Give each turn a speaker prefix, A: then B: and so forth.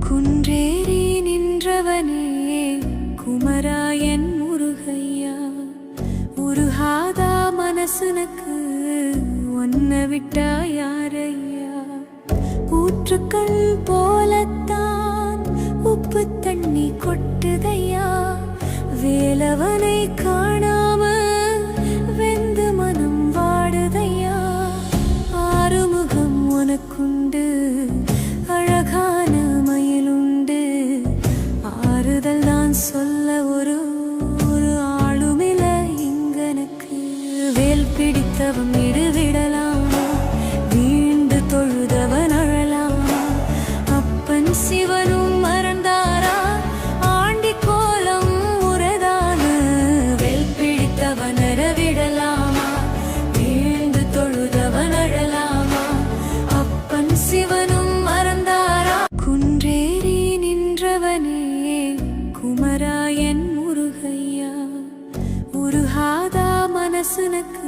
A: குன்றேறி நின்றவனே குமராயன் முருகையா, உருகாதா மனசுனக்கு ஒன்ன விட்டா யாரையா? ஊற்றுக்கள் போலத்தான் உப்பு தண்ணி கொட்டுதையா, வேலவனை காணாம வெந்து மனம் வாடுதையா. ஆறுமுகம் உனக்குண்டு, அழகான மயிலுண்டு, ஆறுதல் தான் சொல்ல ஒரு ஆளுமில்ல இங்கனக்கு. வேல் பிடித்தவன் விடுவிடலாமா, வீண்டு தொழுதவன் அழலாமா? அப்பன் சிவனும் மறந்தாரா, ஆண்டி கோலம் முறைதான? வேல் பிடித்தவன் விடலாமா, வீண்டு தொழுதவன் அழலாமா? அப்பன் சிவனும் மறந்தாரா? குன்றேறி நின்றவனே குமராயன் முருகையா, உருகாதா மனசுனக்கு